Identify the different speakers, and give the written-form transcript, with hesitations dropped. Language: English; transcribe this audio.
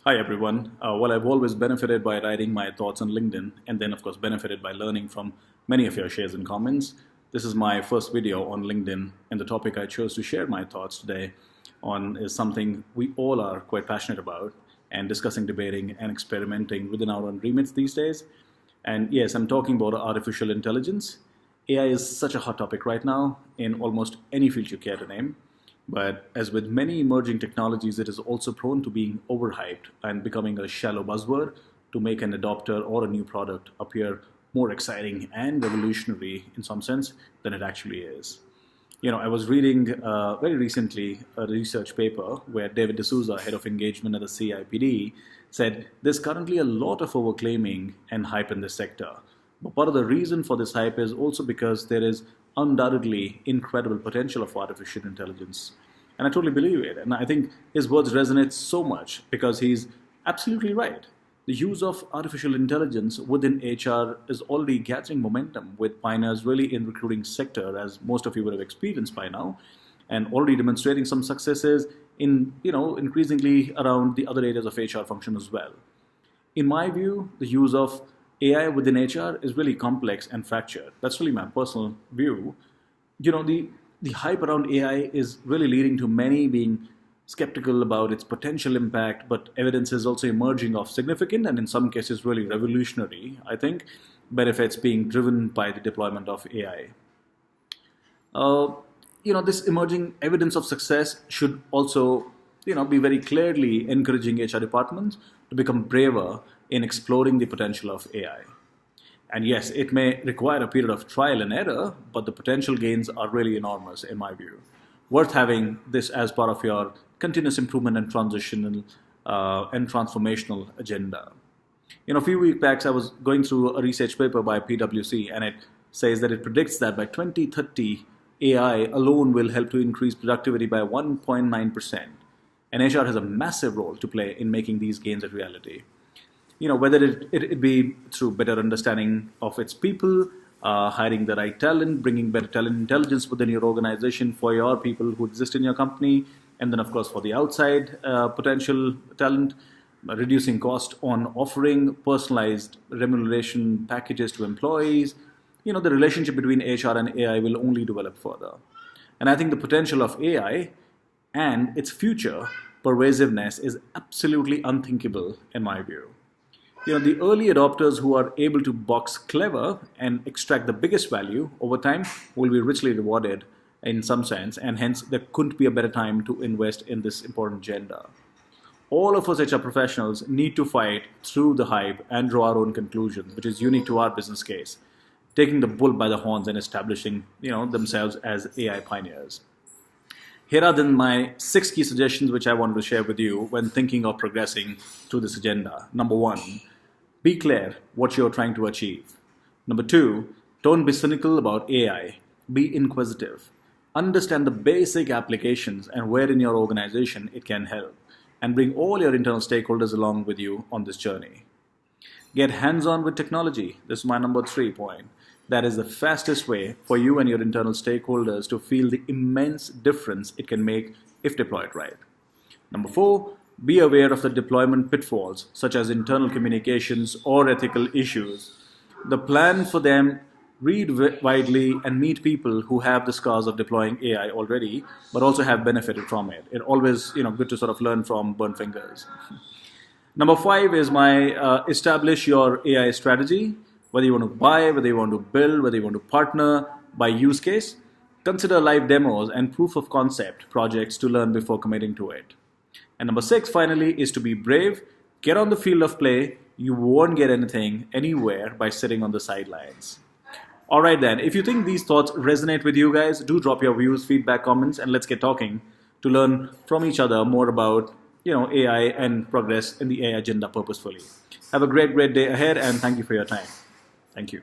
Speaker 1: Hi everyone. Well, I've always benefited by writing my thoughts on LinkedIn and then of course benefited by learning from many of your shares and comments. This is my first video on LinkedIn and the topic I chose to share my thoughts today on is something we all are quite passionate about and discussing, debating and experimenting within our own remits these days. And yes, I'm talking about artificial intelligence. AI is such a hot topic right now in almost any field you care to name. But as with many emerging technologies, it is also prone to being overhyped and becoming a shallow buzzword to make an adopter or a new product appear more exciting and revolutionary in some sense than it actually is. I was reading very recently a research paper where David D'Souza, head of engagement at the CIPD, said there's currently a lot of overclaiming and hype in this sector. But part of the reason for this hype is also because there is undoubtedly incredible potential of artificial intelligence. And I totally believe it. And I think his words resonate so much because he's absolutely right. The use of artificial intelligence within HR is already gathering momentum with pioneers really in recruiting sector, as most of you would have experienced by now, and already demonstrating some successes in, increasingly around the other areas of HR function as well. In my view, the use of AI within HR is really complex and fractured. That's really my personal view. The hype around AI is really leading to many being skeptical about its potential impact, but evidence is also emerging of significant and in some cases really revolutionary, I think, benefits being driven by the deployment of AI. This emerging evidence of success should also, be very clearly encouraging HR departments to become braver in exploring the potential of AI. And yes, it may require a period of trial and error, but the potential gains are really enormous in my view. Worth having this as part of your continuous improvement and transitional and transformational agenda. A few weeks back, I was going through a research paper by PwC, and it says that it predicts that by 2030, AI alone will help to increase productivity by 1.9%. And HR has a massive role to play in making these gains a reality. Whether it be through better understanding of its people, hiring the right talent, bringing better talent intelligence within your organization for your people who exist in your company, and then of course for the outside potential talent, reducing cost on offering personalized remuneration packages to employees. The relationship between HR and AI will only develop further. And I think the potential of AI and its future pervasiveness is absolutely unthinkable in my view. The early adopters who are able to box clever and extract the biggest value over time will be richly rewarded in some sense, and hence there couldn't be a better time to invest in this important agenda. All of us HR professionals need to fight through the hype and draw our own conclusions, which is unique to our business case, taking the bull by the horns and establishing themselves as AI pioneers. Here are then my 6 key suggestions which I wanted to share with you when thinking of progressing through this agenda. Number 1, be clear what you're trying to achieve. Number 2, don't be cynical about AI. Be inquisitive. Understand the basic applications and where in your organization it can help, and bring all your internal stakeholders along with you on this journey. Get hands-on with technology. This is my number 3 point. That is the fastest way for you and your internal stakeholders to feel the immense difference it can make if deployed right. Number 4, be aware of the deployment pitfalls, such as internal communications or ethical issues. The plan for them: read widely and meet people who have the scars of deploying AI already, but also have benefited from it. It always, good to sort of learn from burnt fingers. Number 5 is my establish your AI strategy. Whether you want to buy, whether you want to build, whether you want to partner, by use case, consider live demos and proof of concept projects to learn before committing to it. And number 6, finally, is to be brave. Get on the field of play. You won't get anything anywhere by sitting on the sidelines. All right then, if you think these thoughts resonate with you guys, do drop your views, feedback, comments, and let's get talking to learn from each other more about AI and progress in the AI agenda purposefully. Have a great day ahead, and thank you for your time. Thank you.